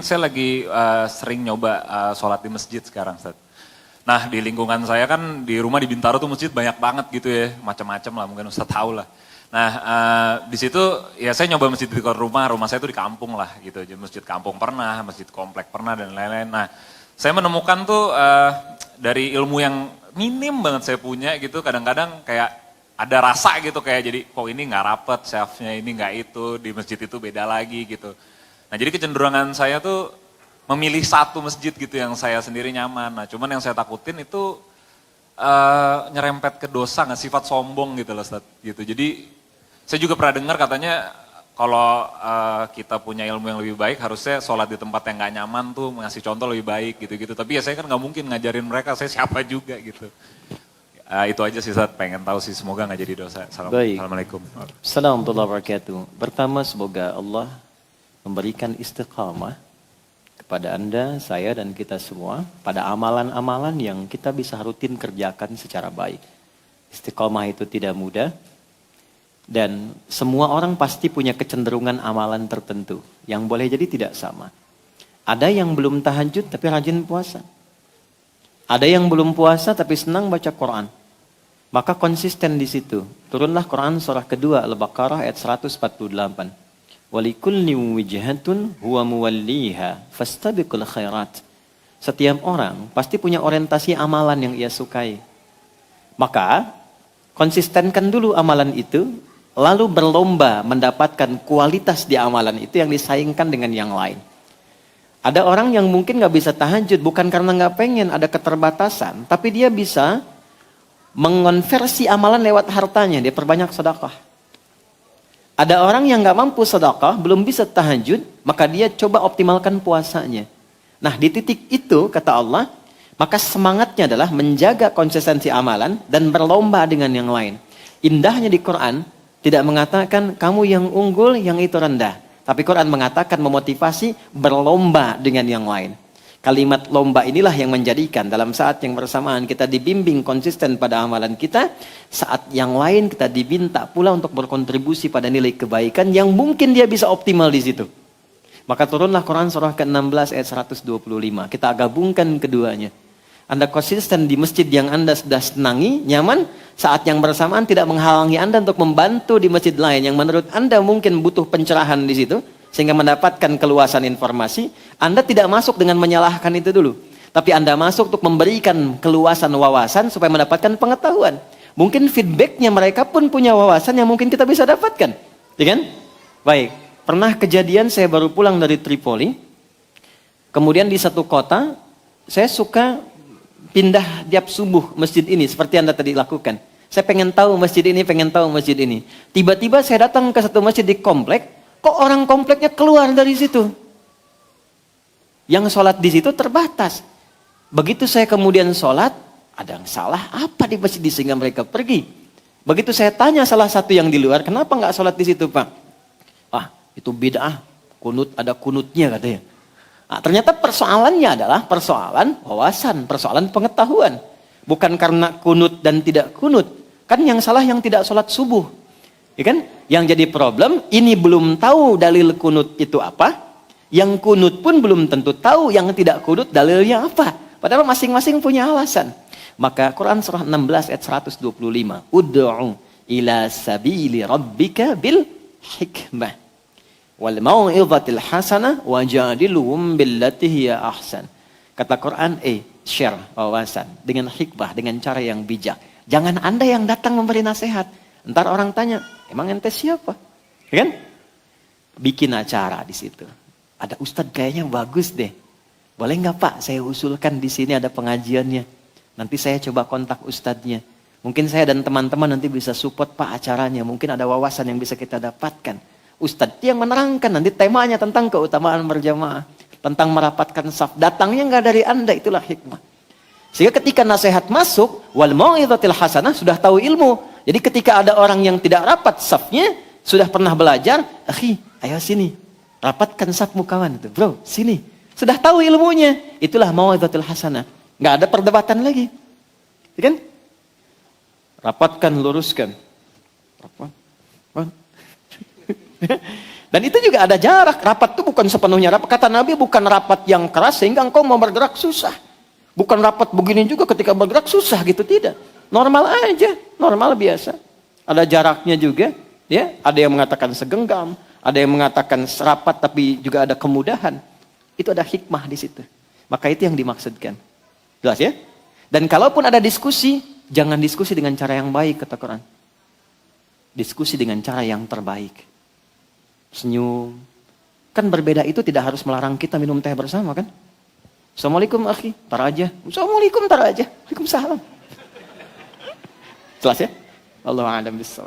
saya lagi sering nyoba sholat di masjid sekarang, Ustaz. Nah di lingkungan saya kan di rumah di Bintaro tuh masjid banyak banget gitu ya, macam-macam lah mungkin Ustaz tahu lah. Nah di situ ya saya nyoba masjid di rumah saya tuh di kampung lah gitu, masjid kampung pernah, masjid komplek pernah dan lain-lain. Nah saya menemukan tuh dari ilmu yang minim banget saya punya gitu, kadang-kadang kayak ada rasa gitu kayak jadi kok ini nggak rapet, chefnya ini nggak itu, di masjid itu beda lagi gitu. Nah jadi kecenderungan saya tuh memilih satu masjid gitu yang saya sendiri nyaman. Nah cuman yang saya takutin itu nyerempet ke dosa, nggak sifat sombong gitu loh Ustaz. Gitu. Jadi saya juga pernah dengar katanya kalau kita punya ilmu yang lebih baik harusnya sholat di tempat yang nggak nyaman tuh ngasih contoh lebih baik gitu-gitu. Tapi ya saya kan nggak mungkin ngajarin mereka, saya siapa juga gitu. Itu aja sih Ustaz, pengen tahu sih, semoga nggak jadi dosa. Assalamualaikum. Assalamualaikum warahmatullahi wabarakatuh. Pertama semoga Allah memberikan istiqamah kepada Anda, saya dan kita semua pada amalan-amalan yang kita bisa rutin kerjakan secara baik. Istiqamah itu tidak mudah dan semua orang pasti punya kecenderungan amalan tertentu yang boleh jadi tidak sama. Ada yang belum tahajud tapi rajin puasa. Ada yang belum puasa tapi senang baca Quran. Maka konsisten di situ. Turunlah Quran surah kedua Al-Baqarah ayat 148. Walikulli wijhatun huwa muwalliha fastabiqul khairat. Setiap orang pasti punya orientasi amalan yang ia sukai. Maka konsistenkan dulu amalan itu, lalu berlomba mendapatkan kualitas di amalan itu yang disaingkan dengan yang lain. Ada orang yang mungkin nggak bisa tahajud bukan karena nggak pengen, ada keterbatasan, tapi dia bisa mengonversi amalan lewat hartanya, dia perbanyak sedekah. Ada orang yang nggak mampu sedekah, belum bisa tahajud, maka dia coba optimalkan puasanya. Nah di titik itu kata Allah, maka semangatnya adalah menjaga konsistensi amalan dan berlomba dengan yang lain. Indahnya di Quran tidak mengatakan kamu yang unggul, yang itu rendah. Tapi Quran mengatakan memotivasi berlomba dengan yang lain. Kalimat lomba inilah yang menjadikan dalam saat yang bersamaan kita dibimbing konsisten pada amalan kita. Saat yang lain kita diminta pula untuk berkontribusi pada nilai kebaikan yang mungkin dia bisa optimal di situ. Maka turunlah Quran surah ke-16 ayat 125. Kita gabungkan keduanya. Anda konsisten di masjid yang Anda sudah senangi, nyaman, saat yang bersamaan tidak menghalangi Anda untuk membantu di masjid lain yang menurut Anda mungkin butuh pencerahan di situ, sehingga mendapatkan keluasan informasi. Anda tidak masuk dengan menyalahkan itu dulu, tapi Anda masuk untuk memberikan keluasan wawasan supaya mendapatkan pengetahuan. Mungkin feedbacknya mereka pun punya wawasan yang mungkin kita bisa dapatkan, ya kan? Baik, pernah kejadian saya baru pulang dari Tripoli, kemudian di satu kota, saya suka pindah tiap subuh masjid ini seperti Anda tadi lakukan. Saya pengen tahu masjid ini, pengen tahu masjid ini. Tiba-tiba saya datang ke satu masjid di komplek, kok orang kompleknya keluar dari situ? Yang sholat di situ terbatas. Begitu saya kemudian sholat, ada yang salah apa di masjid sehingga mereka pergi. Begitu saya tanya salah satu yang di luar, kenapa nggak sholat di situ Pak? Ah, itu bid'ah, kunut ada kunutnya katanya. Nah, ternyata persoalannya adalah persoalan wawasan, persoalan pengetahuan. Bukan karena kunut dan tidak kunut. Kan yang salah yang tidak sholat subuh. Ya kan? Yang jadi problem, ini belum tahu dalil kunut itu apa. Yang kunut pun belum tentu tahu yang tidak kunut dalilnya apa. Padahal masing-masing punya alasan. Maka Quran surah 16 ayat 125. Ud'u ila sabili rabbika bil hikmah. Wal mau'izatil hasanah wajadilhum billati hiya ahsan. Kata Quran, share wawasan dengan hikmah, dengan cara yang bijak. Jangan Anda yang datang memberi nasihat. Ntar orang tanya, emang ente siapa? Ya kan? Bikin acara di situ. Ada ustadz kayaknya bagus deh. Boleh nggak Pak? Saya usulkan di sini ada pengajiannya. Nanti saya coba kontak ustadznya. Mungkin saya dan teman-teman nanti bisa support Pak acaranya. Mungkin ada wawasan yang bisa kita dapatkan. Ustadz yang menerangkan nanti temanya tentang keutamaan berjamaah, tentang merapatkan saf. Datangnya nggak dari Anda, itulah hikmah. Sehingga ketika nasihat masuk, wal mau'izatil hasanah, sudah tahu ilmu. Jadi ketika ada orang yang tidak rapat safnya, sudah pernah belajar, akhi, ayo sini, rapatkan safmu kawan itu, bro, sini. Sudah tahu ilmunya, itulah mau'izatil hasanah. Nggak ada perdebatan lagi, ya kan? Rapatkan, luruskan. Rapat. Dan itu juga ada jarak. Rapat itu bukan sepenuhnya rapat. Kata Nabi bukan rapat yang keras sehingga engkau mau bergerak susah. Bukan rapat begini juga ketika bergerak susah gitu, tidak. Normal aja, normal biasa. Ada jaraknya juga, ya. Ada yang mengatakan segenggam, ada yang mengatakan rapat tapi juga ada kemudahan. Itu ada hikmah di situ. Maka itu yang dimaksudkan. Jelas ya? Dan kalaupun ada diskusi, jangan diskusi dengan cara yang baik, kata Quran. Diskusi dengan cara yang terbaik. Senyum. Kan berbeda itu tidak harus melarang kita minum teh bersama kan? Assalamualaikum akhi, tar aja. Assalamualaikum, tar aja. Waalaikumsalam. Jelas ya? Allahu a'lam bishawab.